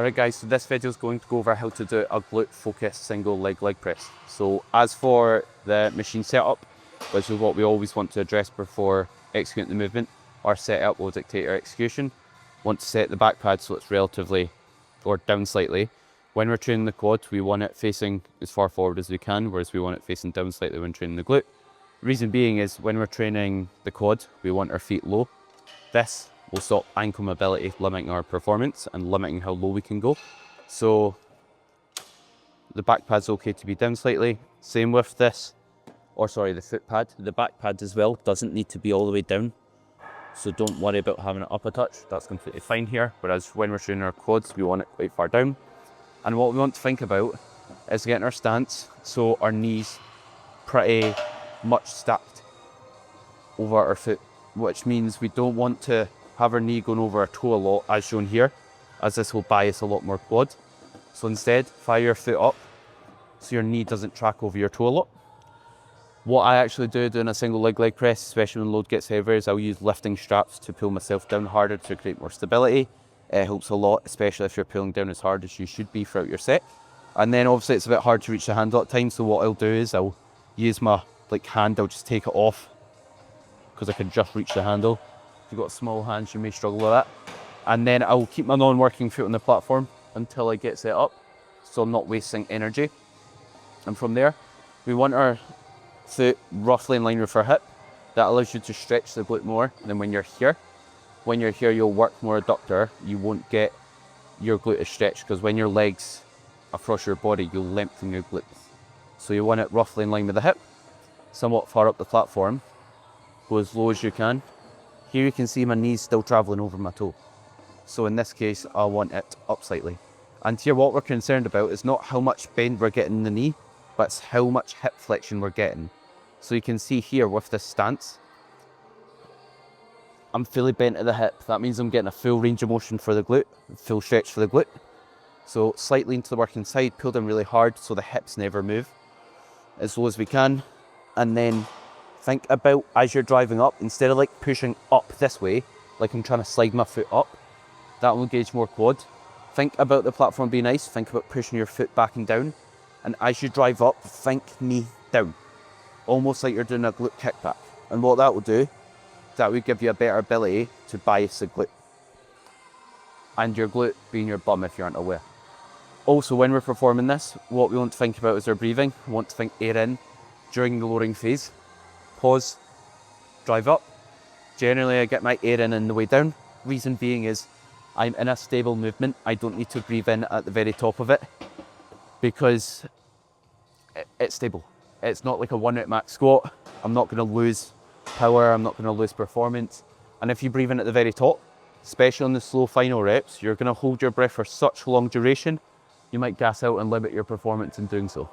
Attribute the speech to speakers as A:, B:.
A: Alright guys, so this video is going to go over how to do a glute focused single leg press. So as for the machine setup, which is what we always want to address before executing the movement, our setup will dictate our execution. Want to set the back pad so it's relatively, or down slightly. When we're training the quad, we want it facing as far forward as we can, whereas we want it facing down slightly when training the glute. Reason being is when we're training the quad, we want our feet low. This will stop ankle mobility, limiting our performance and limiting how low we can go. So the back pad's okay to be down slightly. Same with this, or sorry, the foot pad. The back pad as well doesn't need to be all the way down. So don't worry about having it up a touch. That's completely fine here. Whereas when we're training our quads, we want it quite far down. And what we want to think about is getting our stance so our knees pretty much stacked over our foot, which means we don't want to have our knee going over our toe a lot, as shown here, as this will bias a lot more quad. So instead, fire your foot up so your knee doesn't track over your toe a lot. What I actually do doing a single leg press, especially when load gets heavier, is I'll use lifting straps to pull myself down harder to create more stability. It helps a lot, especially if you're pulling down as hard as you should be throughout your set. And then obviously it's a bit hard to reach the handle at times, so what I'll do is I'll use my hand, I'll just take it off because I can just reach the handle. If you've got small hands, you may struggle with that. And then I'll keep my non-working foot on the platform until I get set up, so I'm not wasting energy. And from there, we want our foot roughly in line with our hip. That allows you to stretch the glute more than when you're here. When you're here, you'll work more adductor. You won't get your glute stretched because when your legs across your body, you'll lengthen your glutes. So you want it roughly in line with the hip, somewhat far up the platform. Go as low as you can. Here you can see my knees still traveling over my toe. So in this case, I want it up slightly. And here what we're concerned about is not how much bend we're getting in the knee, but it's how much hip flexion we're getting. So you can see here with this stance, I'm fully bent at the hip. That means I'm getting a full range of motion for the glute, full stretch for the glute. So slightly into the working side, pull them really hard so the hips never move, as low as we can. And then think about, as you're driving up, instead of like pushing up this way, like I'm trying to slide my foot up, that will engage more quad. Think about the platform being nice, think about pushing your foot back and down. And as you drive up, think knee down, almost like you're doing a glute kickback. And what that will do, that will give you a better ability to bias the glute. And your glute being your bum if you aren't aware. Also, when we're performing this, what we want to think about is our breathing. We want to think air in during the lowering phase. Pause, drive up. Generally, I get my air in the way down. Reason being is I'm in a stable movement. I don't need to breathe in at the very top of it because it's stable. It's not like a 1 rep max squat. I'm not going to lose power. I'm not going to lose performance. And if you breathe in at the very top, especially on the slow final reps, you're going to hold your breath for such long duration, you might gas out and limit your performance in doing so.